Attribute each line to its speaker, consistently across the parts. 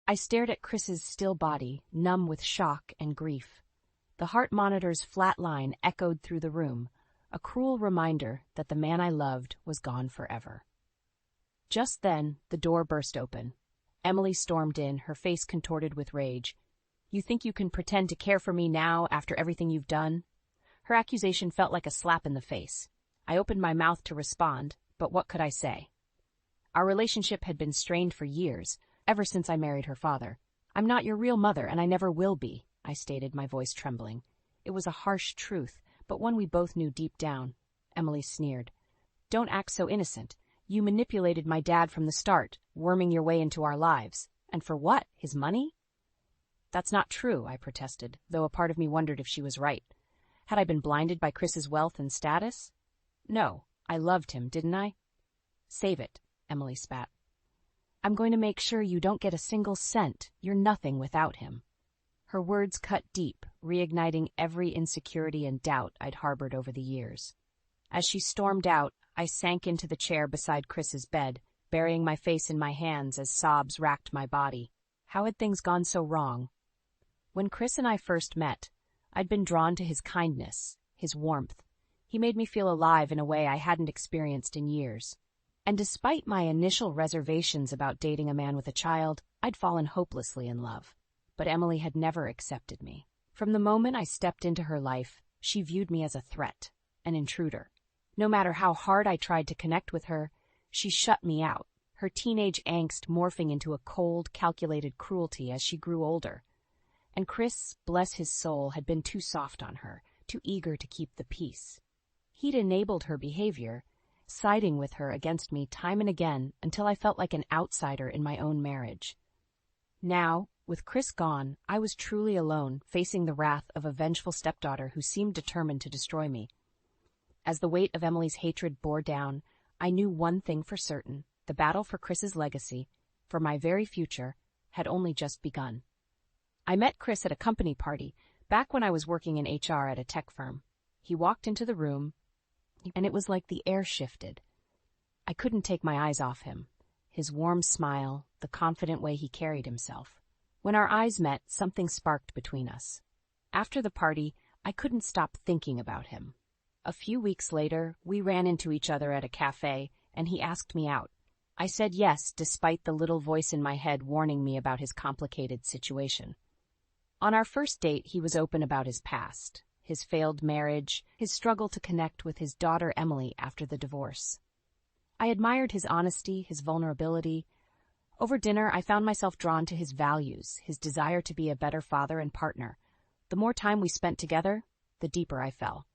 Speaker 1: I stared at Chris's still body, numb with shock and grief. The heart monitor's flat line echoed through the room, a cruel reminder that the man I loved was gone forever. Just then, the door burst open. Emily stormed in, her face contorted with rage. "You think you can pretend to care for me now after everything you've done?" Her accusation felt like a slap in the face. I opened my mouth to respond, but what could I say? Our relationship had been strained for years, ever since I married her father. "I'm not your real mother, and I never will be," I stated, my voice trembling. It was a harsh truth, but one we both knew deep down. Emily sneered. "Don't act so innocent. You manipulated my dad from the start, worming your way into our lives. And for what? His money?" "That's not true," I protested, though a part of me wondered if she was right. Had I been blinded by Chris's wealth and status? No, I loved him, didn't I? "Save it," Emily spat. "I'm going to make sure you don't get a single cent. You're nothing without him." Her words cut deep, reigniting every insecurity and doubt I'd harbored over the years. As she stormed out, I sank into the chair beside Chris's bed, burying my face in my hands as sobs racked my body. How had things gone so wrong? When Chris and I first met, I'd been drawn to his kindness, his warmth. He made me feel alive in a way I hadn't experienced in years. And despite my initial reservations about dating a man with a child, I'd fallen hopelessly in love. But Emily had never accepted me. From the moment I stepped into her life, she viewed me as a threat, an intruder. No matter how hard I tried to connect with her, she shut me out, her teenage angst morphing into a cold, calculated cruelty as she grew older. And Chris, bless his soul, had been too soft on her, too eager to keep the peace. He'd enabled her behavior, siding with her against me time and again until I felt like an outsider in my own marriage. Now, with Chris gone, I was truly alone, facing the wrath of a vengeful stepdaughter who seemed determined to destroy me. As the weight of Emily's hatred bore down, I knew one thing for certain: the battle for Chris's legacy, for my very future, had only just begun. I met Chris at a company party, back when I was working in HR at a tech firm. He walked into the room, and it was like the air shifted. I couldn't take my eyes off him. His warm smile, the confident way he carried himself. When our eyes met, something sparked between us. After the party, I couldn't stop thinking about him. A few weeks later, we ran into each other at a cafe, and he asked me out. I said yes, despite the little voice in my head warning me about his complicated situation. On our first date, he was open about his past, his failed marriage, his struggle to connect with his daughter Emily after the divorce. I admired his honesty, his vulnerability. Over dinner, I found myself drawn to his values, his desire to be a better father and partner. The more time we spent together, the deeper I fell.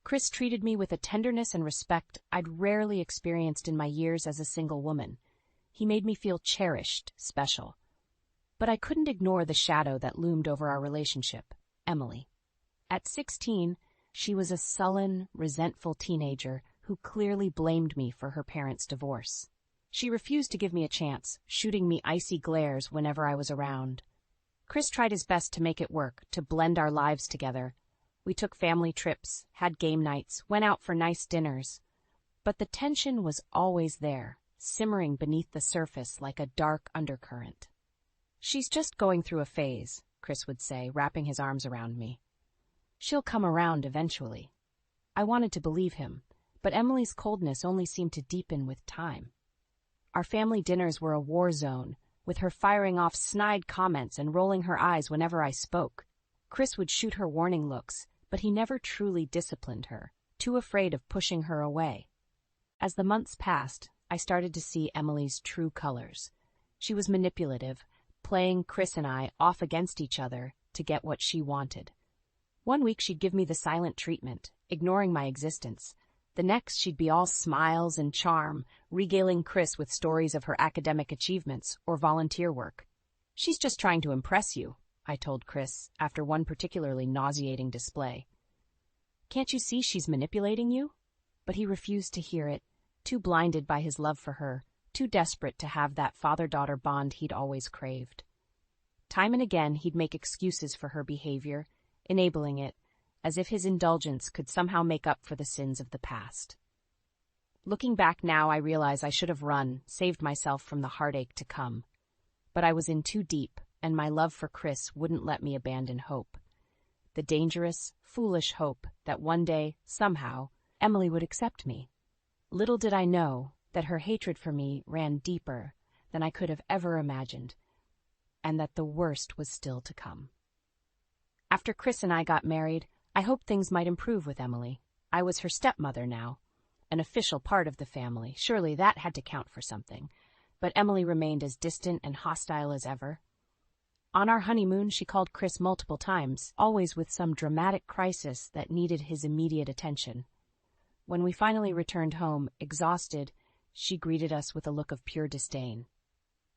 Speaker 1: Chris treated me with a tenderness and respect I'd rarely experienced in my years as a single woman. He made me feel cherished, special. But I couldn't ignore the shadow that loomed over our relationship, Emily. At 16, she was a sullen, resentful teenager who clearly blamed me for her parents' divorce. She refused to give me a chance, shooting me icy glares whenever I was around. Chris tried his best to make it work, to blend our lives together. We took family trips, had game nights, went out for nice dinners. But the tension was always there, simmering beneath the surface like a dark undercurrent. "She's just going through a phase," Chris would say, wrapping his arms around me. "She'll come around eventually." I wanted to believe him, but Emily's coldness only seemed to deepen with time. Our family dinners were a war zone, with her firing off snide comments and rolling her eyes whenever I spoke. Chris would shoot her warning looks, but he never truly disciplined her, too afraid of pushing her away. As the months passed, I started to see Emily's true colors. She was manipulative, playing Chris and I off against each other to get what she wanted. One week she'd give me the silent treatment, ignoring my existence. The next she'd be all smiles and charm, regaling Chris with stories of her academic achievements or volunteer work. "She's just trying to impress you," I told Chris after one particularly nauseating display. "Can't you see she's manipulating you?" But he refused to hear it, too blinded by his love for her, too desperate to have that father-daughter bond he'd always craved. Time and again he'd make excuses for her behavior, enabling it, as if his indulgence could somehow make up for the sins of the past. Looking back now, I realize I should have run, saved myself from the heartache to come. But I was in too deep, and my love for Chris wouldn't let me abandon hope. The dangerous, foolish hope that one day, somehow, Emily would accept me. Little did I know that her hatred for me ran deeper than I could have ever imagined, and that the worst was still to come. After Chris and I got married, I hoped things might improve with Emily. I was her stepmother now, an official part of the family. Surely that had to count for something. But Emily remained as distant and hostile as ever. On our honeymoon, she called Chris multiple times, always with some dramatic crisis that needed his immediate attention. When we finally returned home, exhausted, she greeted us with a look of pure disdain.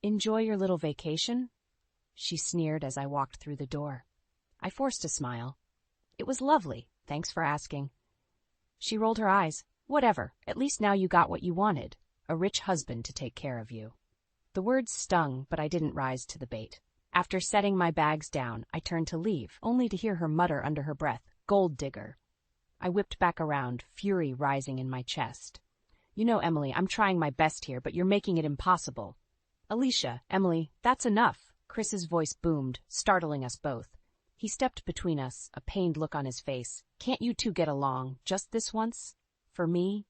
Speaker 1: "Enjoy your little vacation?" she sneered as I walked through the door. I forced a smile. "It was lovely, thanks for asking." She rolled her eyes. "Whatever, at least now you got what you wanted, a rich husband to take care of you." The words stung, but I didn't rise to the bait. After setting my bags down, I turned to leave, only to hear her mutter under her breath, "Gold digger." I whipped back around, fury rising in my chest. "You know, Emily, I'm trying my best here, but you're making it impossible." "Alicia, Emily, that's enough." Chris's voice boomed, startling us both. He stepped between us, a pained look on his face. "Can't you two get along, just this once? For me?"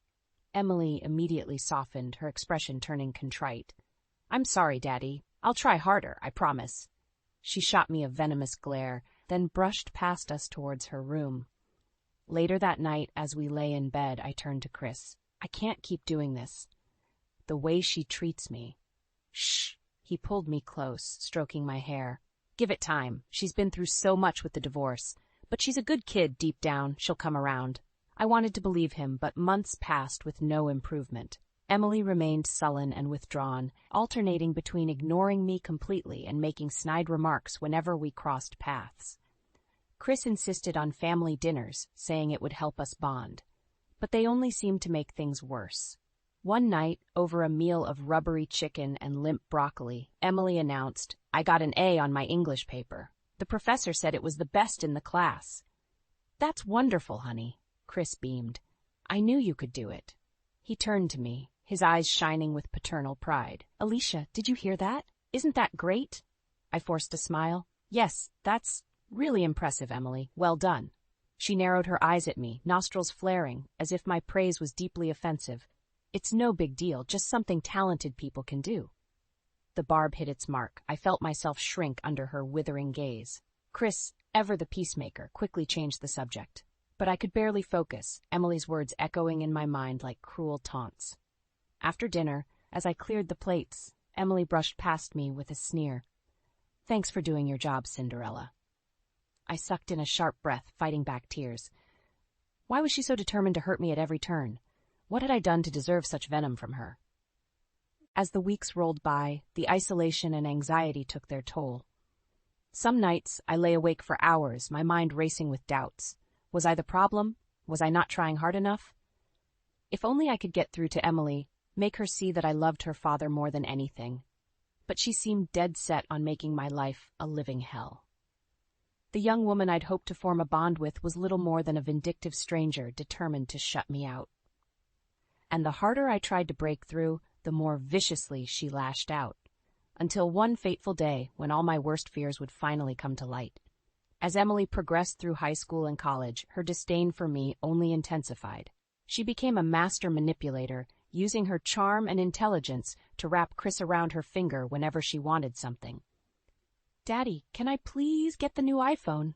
Speaker 1: Emily immediately softened, her expression turning contrite. "I'm sorry, Daddy. I'll try harder, I promise." She shot me a venomous glare, then brushed past us towards her room. Later that night, as we lay in bed, I turned to Chris. "I can't keep doing this. The way she treats me." "Shh." He pulled me close, stroking my hair. "Give it time. She's been through so much with the divorce. But she's a good kid deep down. She'll come around." I wanted to believe him, but months passed with no improvement. Emily remained sullen and withdrawn, alternating between ignoring me completely and making snide remarks whenever we crossed paths. Chris insisted on family dinners, saying it would help us bond. But they only seemed to make things worse. One night, over a meal of rubbery chicken and limp broccoli, Emily announced, "I got an A on my English paper. The professor said it was the best in the class." "That's wonderful, honey," Chris beamed. "I knew you could do it." He turned to me, his eyes shining with paternal pride. "Alicia, did you hear that? Isn't that great?" I forced a smile. "Yes, that's really impressive, Emily. Well done." She narrowed her eyes at me, nostrils flaring, as if my praise was deeply offensive. "It's no big deal, just something talented people can do." The barb hit its mark. I felt myself shrink under her withering gaze. Chris, ever the peacemaker, quickly changed the subject. But I could barely focus, Emily's words echoing in my mind like cruel taunts. After dinner, as I cleared the plates, Emily brushed past me with a sneer. "Thanks for doing your job, Cinderella." I sucked in a sharp breath, fighting back tears. Why was she so determined to hurt me at every turn? What had I done to deserve such venom from her? As the weeks rolled by, the isolation and anxiety took their toll. Some nights, I lay awake for hours, my mind racing with doubts. Was I the problem? Was I not trying hard enough? If only I could get through to Emily, make her see that I loved her father more than anything. But she seemed dead set on making my life a living hell. The young woman I'd hoped to form a bond with was little more than a vindictive stranger determined to shut me out. And the harder I tried to break through, the more viciously she lashed out, until one fateful day when all my worst fears would finally come to light. As Emily progressed through high school and college, her disdain for me only intensified. She became a master manipulator, using her charm and intelligence to wrap Chris around her finger whenever she wanted something. "Daddy, can I please get the new iPhone?"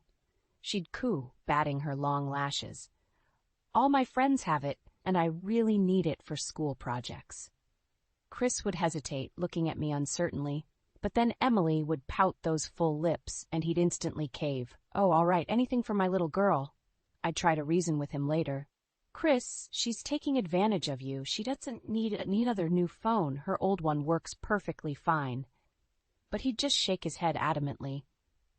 Speaker 1: She'd coo, batting her long lashes. "All my friends have it, and I really need it for school projects." Chris would hesitate, looking at me uncertainly, but then Emily would pout those full lips, and he'd instantly cave. "Oh, all right, anything for my little girl." I'd try to reason with him later. "Chris, she's taking advantage of you. She doesn't need another new phone. Her old one works perfectly fine." But he'd just shake his head adamantly.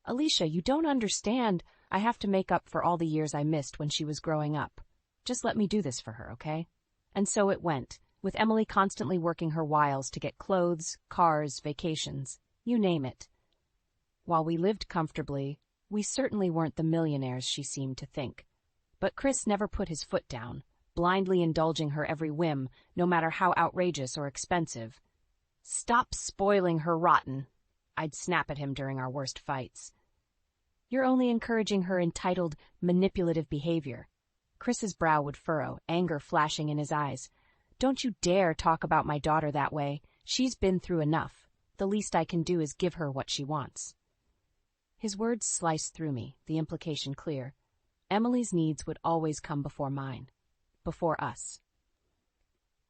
Speaker 1: "Alicia, you don't understand. I have to make up for all the years I missed when she was growing up. Just let me do this for her, okay?" And so it went, with Emily constantly working her wiles to get clothes, cars, vacations, you name it. While we lived comfortably, we certainly weren't the millionaires she seemed to think. But Chris never put his foot down, blindly indulging her every whim, no matter how outrageous or expensive. "Stop spoiling her rotten," I'd snap at him during our worst fights. You're only encouraging her entitled, manipulative behavior. Chris's brow would furrow, anger flashing in his eyes. Don't you dare talk about my daughter that way. She's been through enough. The least I can do is give her what she wants. His words sliced through me, the implication clear. Emily's needs would always come before mine. Before us.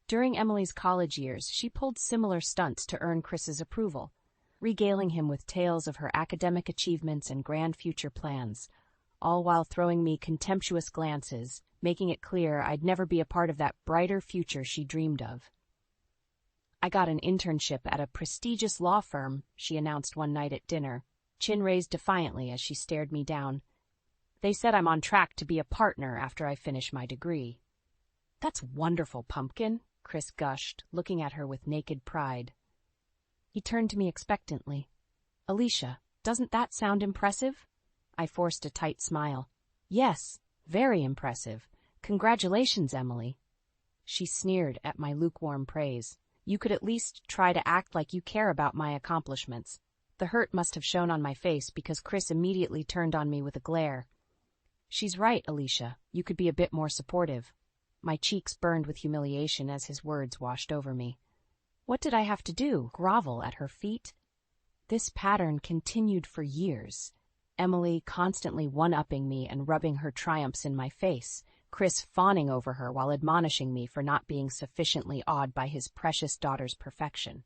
Speaker 1: During Emily's college years, she pulled similar stunts to earn Chris's approval, regaling him with tales of her academic achievements and grand future plans, all while throwing me contemptuous glances, making it clear I'd never be a part of that brighter future she dreamed of. I got an internship at a prestigious law firm, she announced one night at dinner, chin raised defiantly as she stared me down. They said I'm on track to be a partner after I finish my degree. That's wonderful, Pumpkin, Chris gushed, looking at her with naked pride. He turned to me expectantly. Alicia, doesn't that sound impressive? I forced a tight smile. Yes, very impressive. Congratulations, Emily. She sneered at my lukewarm praise. You could at least try to act like you care about my accomplishments. The hurt must have shown on my face because Chris immediately turned on me with a glare. She's right, Alicia. You could be a bit more supportive. My cheeks burned with humiliation as his words washed over me. What did I have to do? Grovel at her feet? This pattern continued for years. Emily constantly one-upping me and rubbing her triumphs in my face, Chris fawning over her while admonishing me for not being sufficiently awed by his precious daughter's perfection.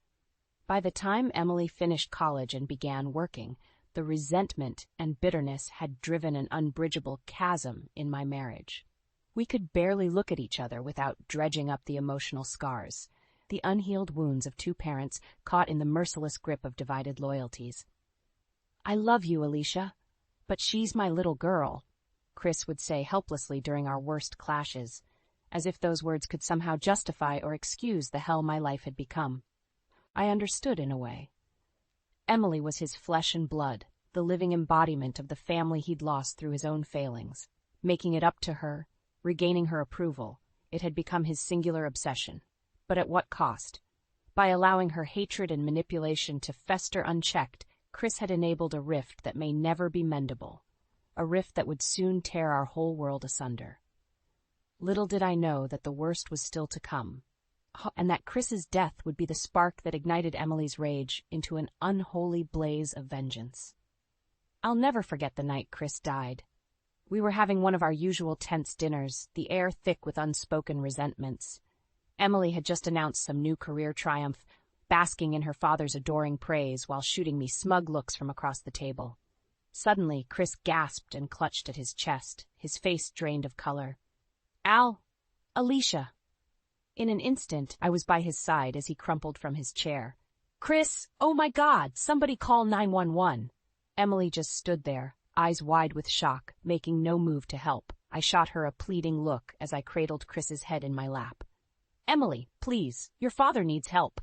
Speaker 1: By the time Emily finished college and began working, the resentment and bitterness had driven an unbridgeable chasm in my marriage. We could barely look at each other without dredging up the emotional scars, the unhealed wounds of two parents caught in the merciless grip of divided loyalties. I love you, Alicia, but she's my little girl, Chris would say helplessly during our worst clashes, as if those words could somehow justify or excuse the hell my life had become. I understood in a way. Emily was his flesh and blood, the living embodiment of the family he'd lost through his own failings. Making it up to her, regaining her approval, it had become his singular obsession. But at what cost? By allowing her hatred and manipulation to fester unchecked, Chris had enabled a rift that may never be mendable, a rift that would soon tear our whole world asunder. Little did I know that the worst was still to come, and that Chris's death would be the spark that ignited Emily's rage into an unholy blaze of vengeance. I'll never forget the night Chris died. We were having one of our usual tense dinners, the air thick with unspoken resentments. Emily had just announced some new career triumph, basking in her father's adoring praise while shooting me smug looks from across the table. Suddenly, Chris gasped and clutched at his chest, his face drained of color. Al! Alicia! In an instant, I was by his side as he crumpled from his chair. Chris! Oh my God! Somebody call 911! Emily just stood there, eyes wide with shock, making no move to help. I shot her a pleading look as I cradled Chris's head in my lap. Emily, please, your father needs help.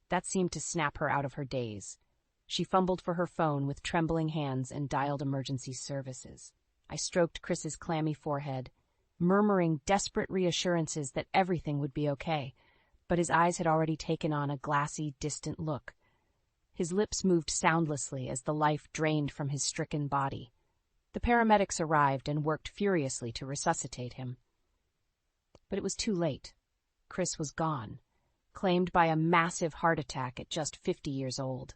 Speaker 1: That seemed to snap her out of her daze. She fumbled for her phone with trembling hands and dialed emergency services. I stroked Chris's clammy forehead, murmuring desperate reassurances that everything would be okay, but his eyes had already taken on a glassy, distant look. His lips moved soundlessly as the life drained from his stricken body. The paramedics arrived and worked furiously to resuscitate him. But it was too late. Chris was gone, claimed by a massive heart attack at just 50 years old.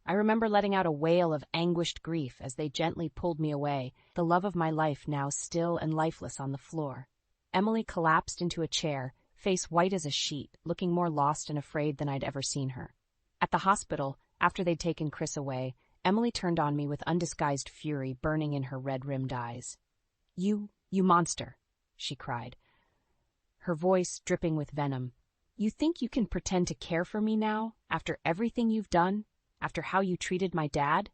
Speaker 1: I remember letting out a wail of anguished grief as they gently pulled me away, the love of my life now still and lifeless on the floor. Emily collapsed into a chair, face white as a sheet, looking more lost and afraid than I'd ever seen her. At the hospital, after they'd taken Chris away, Emily turned on me with undisguised fury burning in her red-rimmed eyes. You monster, she cried, her voice dripping with venom. You think you can pretend to care for me now, after everything you've done? After how you treated my dad?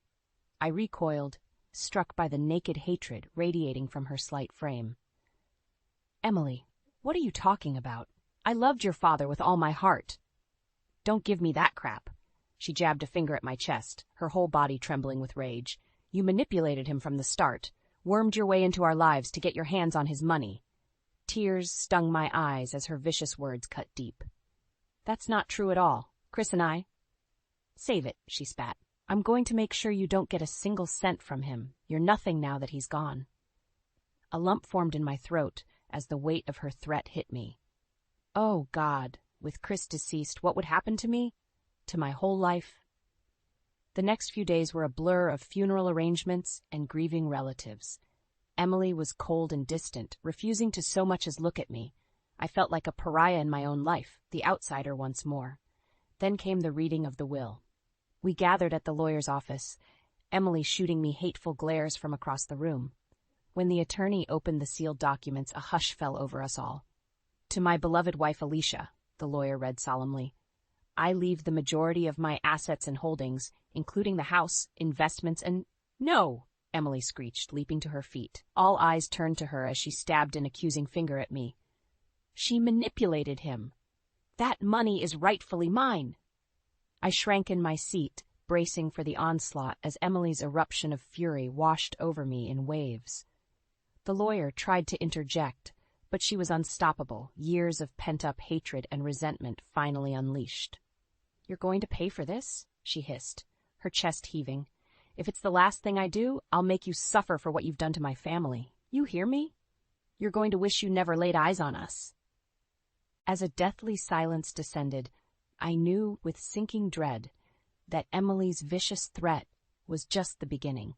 Speaker 1: I recoiled, struck by the naked hatred radiating from her slight frame. Emily, what are you talking about? I loved your father with all my heart. Don't give me that crap. She jabbed a finger at my chest, her whole body trembling with rage. You manipulated him from the start, wormed your way into our lives to get your hands on his money. Tears stung my eyes as her vicious words cut deep. That's not true at all. Chris and I... Save it, she spat. I'm going to make sure you don't get a single cent from him. You're nothing now that he's gone." A lump formed in my throat as the weight of her threat hit me. Oh, God, with Chris deceased, what would happen to me? To my whole life? The next few days were a blur of funeral arrangements and grieving relatives. Emily was cold and distant, refusing to so much as look at me. I felt like a pariah in my own life, the outsider once more. Then came the reading of the will. We gathered at the lawyer's office, Emily shooting me hateful glares from across the room. When the attorney opened the sealed documents, a hush fell over us all. "To my beloved wife Alicia," the lawyer read solemnly, "I leave the majority of my assets and holdings, including the house, investments, and—" "No!" Emily screeched, leaping to her feet. All eyes turned to her as she stabbed an accusing finger at me. "She manipulated him. That money is rightfully mine." I shrank in my seat, bracing for the onslaught as Emily's eruption of fury washed over me in waves. The lawyer tried to interject, but she was unstoppable, years of pent-up hatred and resentment finally unleashed. "You're going to pay for this?" she hissed, her chest heaving. "If it's the last thing I do, I'll make you suffer for what you've done to my family. You hear me? You're going to wish you never laid eyes on us." As a deathly silence descended, I knew with sinking dread that Emily's vicious threat was just the beginning.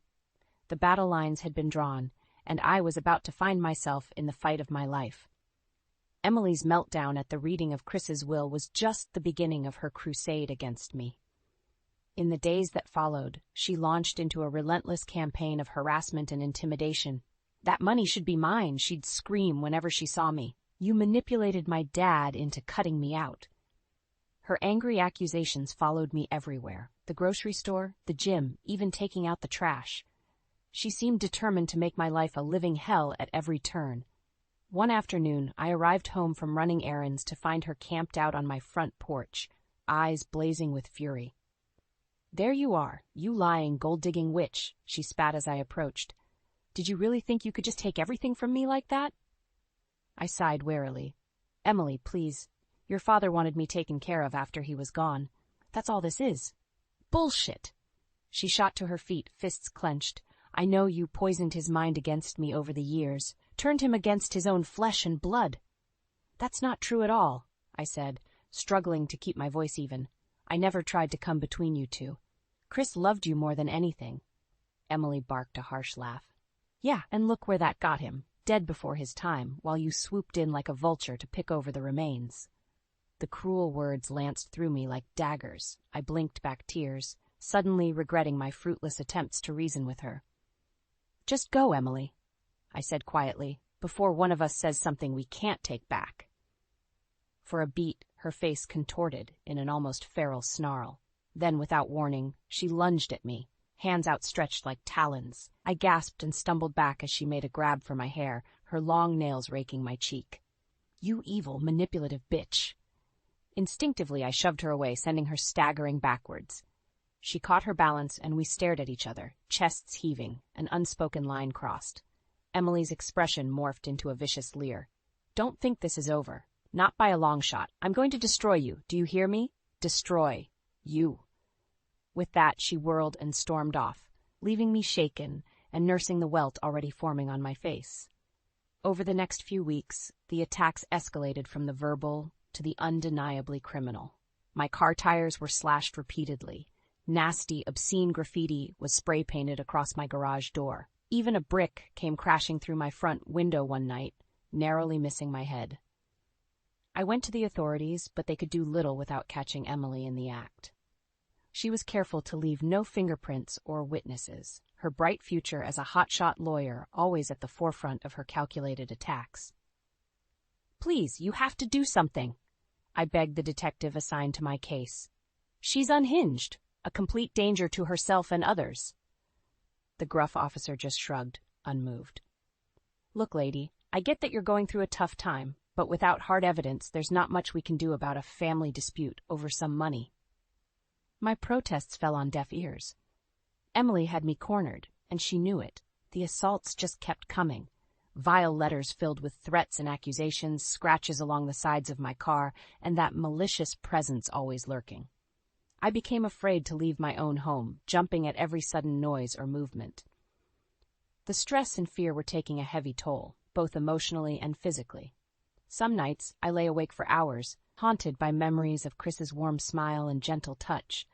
Speaker 1: The battle lines had been drawn, and I was about to find myself in the fight of my life. Emily's meltdown at the reading of Chris's will was just the beginning of her crusade against me. In the days that followed, she launched into a relentless campaign of harassment and intimidation. "That money should be mine," she'd scream whenever she saw me. "You manipulated my dad into cutting me out." Her angry accusations followed me everywhere, the grocery store, the gym, even taking out the trash. She seemed determined to make my life a living hell at every turn. One afternoon, I arrived home from running errands to find her camped out on my front porch, eyes blazing with fury. "There you are, you lying, gold-digging witch," she spat as I approached. "Did you really think you could just take everything from me like that?" I sighed wearily. "Emily, please. Your father wanted me taken care of after he was gone. That's all this is." "Bullshit!" She shot to her feet, fists clenched. "I know you poisoned his mind against me over the years, turned him against his own flesh and blood." "That's not true at all," I said, struggling to keep my voice even. "I never tried to come between you two. Chris loved you more than anything." Emily barked a harsh laugh. "Yeah, and look where that got him, dead before his time, while you swooped in like a vulture to pick over the remains." The cruel words lanced through me like daggers. I blinked back tears, suddenly regretting my fruitless attempts to reason with her. "Just go, Emily," I said quietly, "before one of us says something we can't take back." For a beat, her face contorted in an almost feral snarl. Then, without warning, she lunged at me, hands outstretched like talons. I gasped and stumbled back as she made a grab for my hair, her long nails raking my cheek. "You evil, manipulative bitch." Instinctively, I shoved her away, sending her staggering backwards. She caught her balance, and we stared at each other, chests heaving, an unspoken line crossed. Emily's expression morphed into a vicious leer. "Don't think this is over. Not by a long shot. I'm going to destroy you. Do you hear me? Destroy. You." With that, she whirled and stormed off, leaving me shaken and nursing the welt already forming on my face. Over the next few weeks, the attacks escalated from the verbal to the undeniably criminal. My car tires were slashed repeatedly. Nasty, obscene graffiti was spray-painted across my garage door. Even a brick came crashing through my front window one night, narrowly missing my head. I went to the authorities, but they could do little without catching Emily in the act. She was careful to leave no fingerprints or witnesses, her bright future as a hotshot lawyer always at the forefront of her calculated attacks. "Please, you have to do something," I begged the detective assigned to my case. "She's unhinged, a complete danger to herself and others." The gruff officer just shrugged, unmoved. "Look, lady, I get that you're going through a tough time, but without hard evidence, there's not much we can do about a family dispute over some money." My protests fell on deaf ears. Emily had me cornered, and she knew it. The assaults just kept coming. Vile letters filled with threats and accusations, scratches along the sides of my car, and that malicious presence always lurking. I became afraid to leave my own home, jumping at every sudden noise or movement. The stress and fear were taking a heavy toll, both emotionally and physically. Some nights, I lay awake for hours, haunted by memories of Chris's warm smile and gentle touch,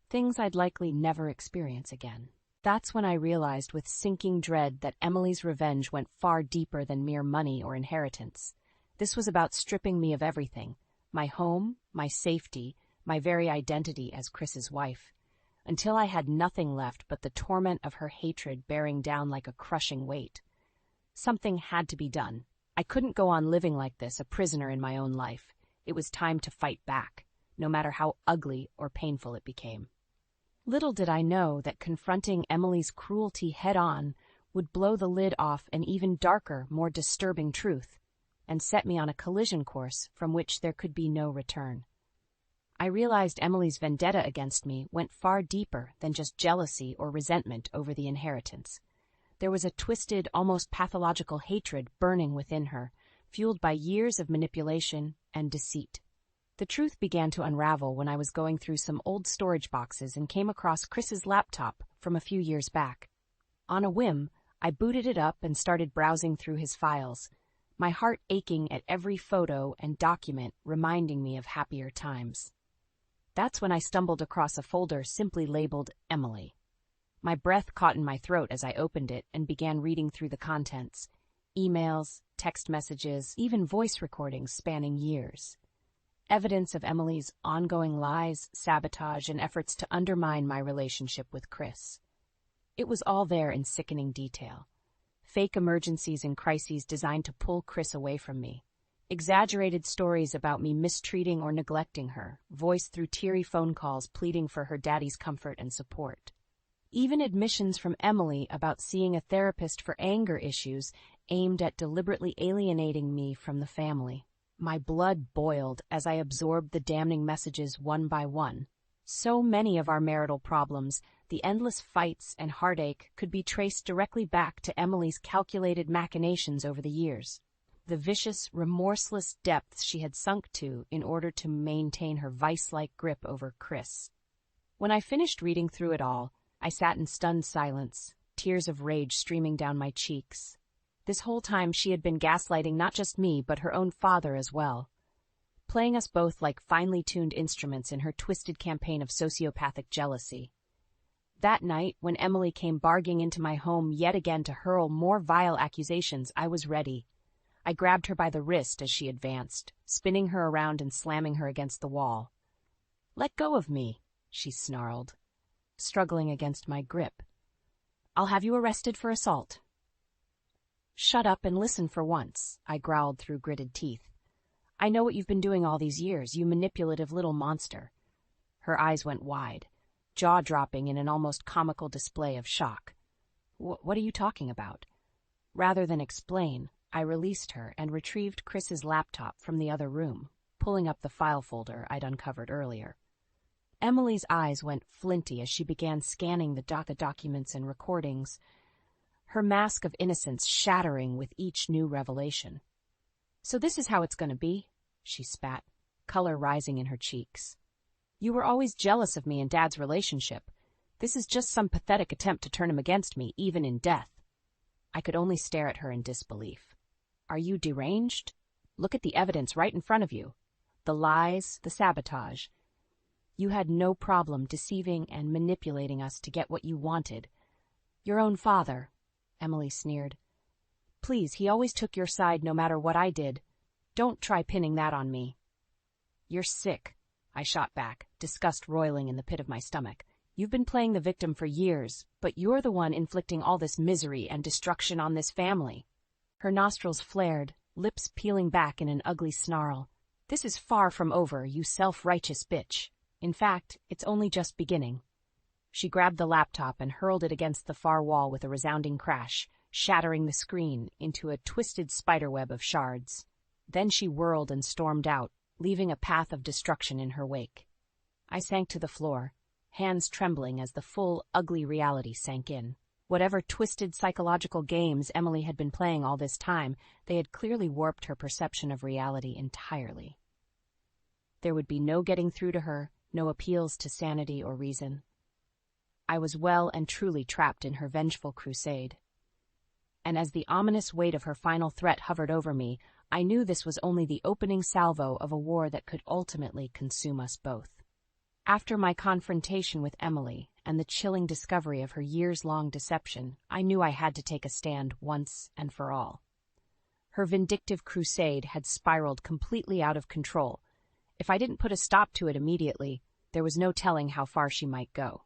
Speaker 1: things I'd likely never experience again. That's when I realized with sinking dread that Emily's revenge went far deeper than mere money or inheritance. This was about stripping me of everything: my home, my safety, my very identity as Chris's wife, until I had nothing left but the torment of her hatred bearing down like a crushing weight. Something had to be done. I couldn't go on living like this, a prisoner in my own life. It was time to fight back, no matter how ugly or painful it became. Little did I know that confronting Emily's cruelty head-on would blow the lid off an even darker, more disturbing truth, and set me on a collision course from which there could be no return. I realized Emily's vendetta against me went far deeper than just jealousy or resentment over the inheritance. There was a twisted, almost pathological hatred burning within her, fueled by years of manipulation and deceit. The truth began to unravel when I was going through some old storage boxes and came across Chris's laptop from a few years back. On a whim, I booted it up and started browsing through his files, my heart aching at every photo and document reminding me of happier times. That's when I stumbled across a folder simply labeled Emily. My breath caught in my throat as I opened it and began reading through the contents: emails, text messages, even voice recordings spanning years. Evidence of Emily's ongoing lies, sabotage, and efforts to undermine my relationship with Chris. It was all there in sickening detail. Fake emergencies and crises designed to pull Chris away from me. Exaggerated stories about me mistreating or neglecting her, voiced through teary phone calls pleading for her daddy's comfort and support. Even admissions from Emily about seeing a therapist for anger issues aimed at deliberately alienating me from the family. My blood boiled as I absorbed the damning messages one by one. So many of our marital problems, the endless fights and heartache, could be traced directly back to Emily's calculated machinations over the years. The vicious, remorseless depths she had sunk to in order to maintain her vice-like grip over Chris. When I finished reading through it all, I sat in stunned silence, tears of rage streaming down my cheeks. This whole time she had been gaslighting not just me, but her own father as well, playing us both like finely tuned instruments in her twisted campaign of sociopathic jealousy. That night, when Emily came barging into my home yet again to hurl more vile accusations, I was ready. I grabbed her by the wrist as she advanced, spinning her around and slamming her against the wall. "Let go of me," she snarled, struggling against my grip. "I'll have you arrested for assault." "Shut up and listen for once," I growled through gritted teeth. "I know what you've been doing all these years, you manipulative little monster." Her eyes went wide, jaw-dropping in an almost comical display of shock. What are you talking about?" Rather than explain, I released her and retrieved Chris's laptop from the other room, pulling up the file folder I'd uncovered earlier. Emily's eyes went flinty as she began scanning the documents and recordings, her mask of innocence shattering with each new revelation. "So this is how it's going to be," she spat, color rising in her cheeks. "You were always jealous of me and Dad's relationship. This is just some pathetic attempt to turn him against me, even in death." I could only stare at her in disbelief. "Are you deranged? Look at the evidence right in front of you. The lies, the sabotage. You had no problem deceiving and manipulating us to get what you wanted. Your own father," Emily sneered. "Please, he always took your side no matter what I did. Don't try pinning that on me." "You're sick," I shot back, disgust roiling in the pit of my stomach. "You've been playing the victim for years, but you're the one inflicting all this misery and destruction on this family." Her nostrils flared, lips peeling back in an ugly snarl. "This is far from over, you self-righteous bitch. In fact, it's only just beginning." She grabbed the laptop and hurled it against the far wall with a resounding crash, shattering the screen into a twisted spiderweb of shards. Then she whirled and stormed out, leaving a path of destruction in her wake. I sank to the floor, hands trembling as the full, ugly reality sank in. Whatever twisted psychological games Emily had been playing all this time, they had clearly warped her perception of reality entirely. There would be no getting through to her, no appeals to sanity or reason. I was well and truly trapped in her vengeful crusade. And as the ominous weight of her final threat hovered over me, I knew this was only the opening salvo of a war that could ultimately consume us both. After my confrontation with Emily and the chilling discovery of her years-long deception, I knew I had to take a stand once and for all. Her vindictive crusade had spiraled completely out of control. If I didn't put a stop to it immediately, there was no telling how far she might go.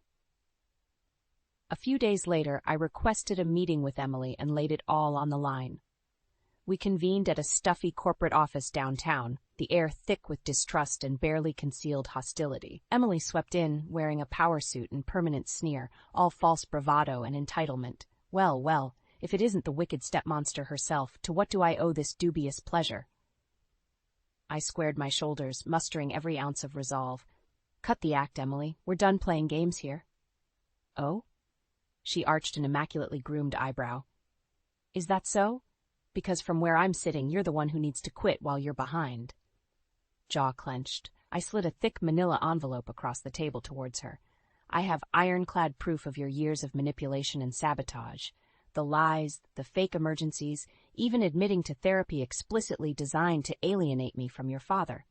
Speaker 1: A few days later, I requested a meeting with Emily and laid it all on the line. We convened at a stuffy corporate office downtown, the air thick with distrust and barely concealed hostility. Emily swept in, wearing a power suit and permanent sneer, all false bravado and entitlement. Well, if it isn't the wicked stepmonster herself, to what do I owe this dubious pleasure? I squared my shoulders, mustering every ounce of resolve. Cut the act, Emily. We're done playing games here. Oh? She arched an immaculately groomed eyebrow. Is that so? Because from where I'm sitting, you're the one who needs to quit while you're behind. Jaw clenched. I slid a thick manila envelope across the table towards her. I have ironclad proof of your years of manipulation and sabotage. The lies, the fake emergencies, even admitting to therapy explicitly designed to alienate me from your father.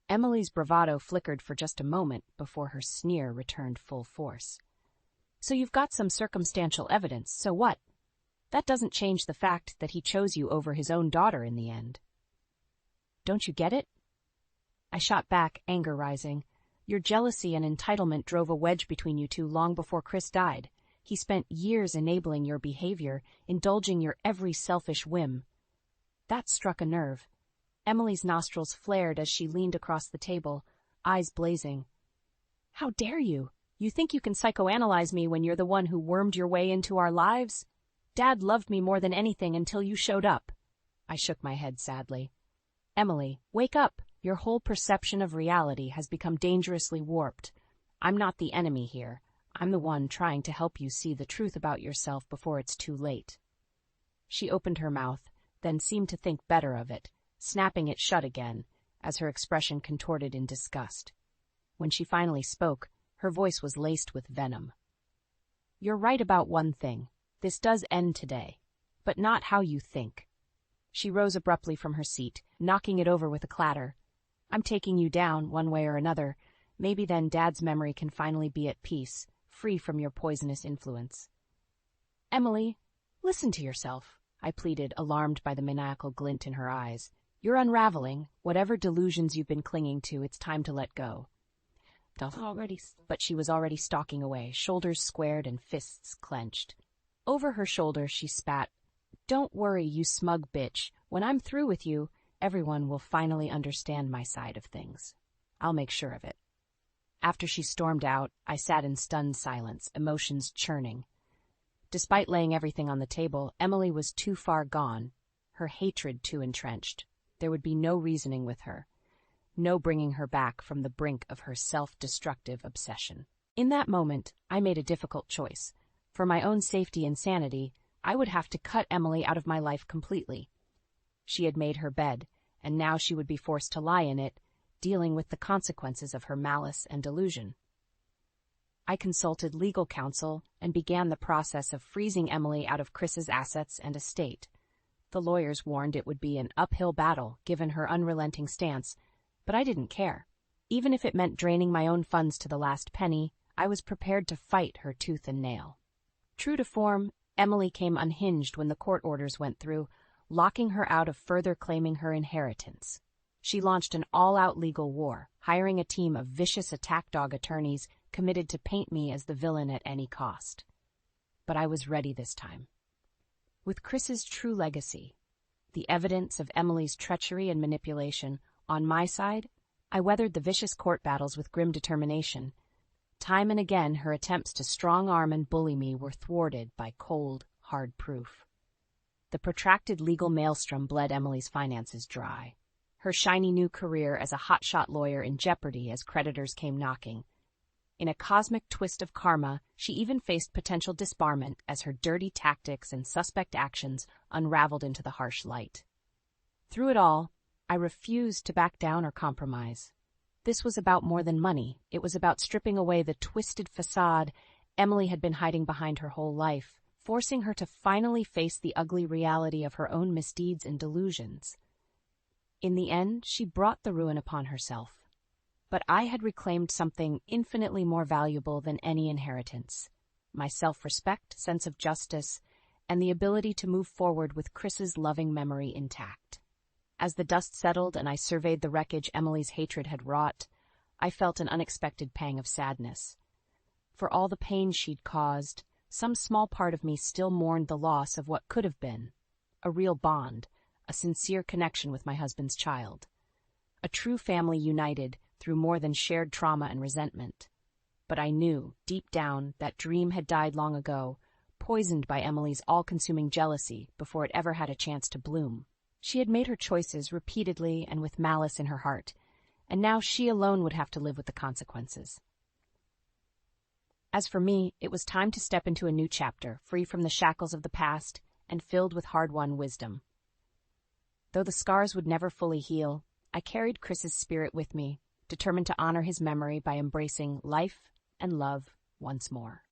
Speaker 1: Emily's bravado flickered for just a moment before her sneer returned full force. So you've got some circumstantial evidence, so what? That doesn't change the fact that he chose you over his own daughter in the end. Don't you get it? I shot back, anger rising. Your jealousy and entitlement drove a wedge between you two long before Chris died. He spent years enabling your behavior, indulging your every selfish whim. That struck a nerve. Emily's nostrils flared as she leaned across the table, eyes blazing. How dare you? You think you can psychoanalyze me when you're the one who wormed your way into our lives? Dad loved me more than anything until you showed up. I shook my head sadly. Emily, wake up. Your whole perception of reality has become dangerously warped. I'm not the enemy here. I'm the one trying to help you see the truth about yourself before it's too late. She opened her mouth, then seemed to think better of it, snapping it shut again, as her expression contorted in disgust. When she finally spoke, her voice was laced with venom. You're right about one thing. This does end today, but not how you think. She rose abruptly from her seat, knocking it over with a clatter. I'm taking you down, one way or another. Maybe then Dad's memory can finally be at peace, free from your poisonous influence. Emily, listen to yourself, I pleaded, alarmed by the maniacal glint in her eyes. You're unraveling. Whatever delusions you've been clinging to, it's time to let go. But she was already stalking away, shoulders squared and fists clenched. Over her shoulder, she spat. Don't worry, you smug bitch. When I'm through with you, everyone will finally understand my side of things. I'll make sure of it. After she stormed out, I sat in stunned silence, emotions churning. Despite laying everything on the table, Emily was too far gone, her hatred too entrenched. There would be no reasoning with her, no bringing her back from the brink of her self-destructive obsession. In that moment, I made a difficult choice. For my own safety and sanity, I would have to cut Emily out of my life completely. She had made her bed, and now she would be forced to lie in it, dealing with the consequences of her malice and delusion. I consulted legal counsel and began the process of freezing Emily out of Chris's assets and estate. The lawyers warned it would be an uphill battle, given her unrelenting stance, but I didn't care. Even if it meant draining my own funds to the last penny, I was prepared to fight her tooth and nail. True to form, Emily came unhinged when the court orders went through, locking her out of further claiming her inheritance. She launched an all-out legal war, hiring a team of vicious attack dog attorneys committed to paint me as the villain at any cost. But I was ready this time. With Chris's true legacy, the evidence of Emily's treachery and manipulation, on my side, I weathered the vicious court battles with grim determination. Time and again, her attempts to strong-arm and bully me were thwarted by cold, hard proof. The protracted legal maelstrom bled Emily's finances dry. Her shiny new career as a hotshot lawyer in jeopardy as creditors came knocking. In a cosmic twist of karma, she even faced potential disbarment as her dirty tactics and suspect actions unraveled into the harsh light. Through it all, I refused to back down or compromise. This was about more than money. It was about stripping away the twisted facade Emily had been hiding behind her whole life, forcing her to finally face the ugly reality of her own misdeeds and delusions. In the end, she brought the ruin upon herself. But I had reclaimed something infinitely more valuable than any inheritance: my self-respect, sense of justice, and the ability to move forward with Chris's loving memory intact. As the dust settled and I surveyed the wreckage Emily's hatred had wrought, I felt an unexpected pang of sadness. For all the pain she'd caused, some small part of me still mourned the loss of what could have been a real bond, a sincere connection with my husband's child. A true family united through more than shared trauma and resentment. But I knew, deep down, that dream had died long ago, poisoned by Emily's all-consuming jealousy before it ever had a chance to bloom. She had made her choices repeatedly and with malice in her heart, and now she alone would have to live with the consequences. As for me, it was time to step into a new chapter, free from the shackles of the past and filled with hard-won wisdom. Though the scars would never fully heal, I carried Chris's spirit with me, determined to honor his memory by embracing life and love once more.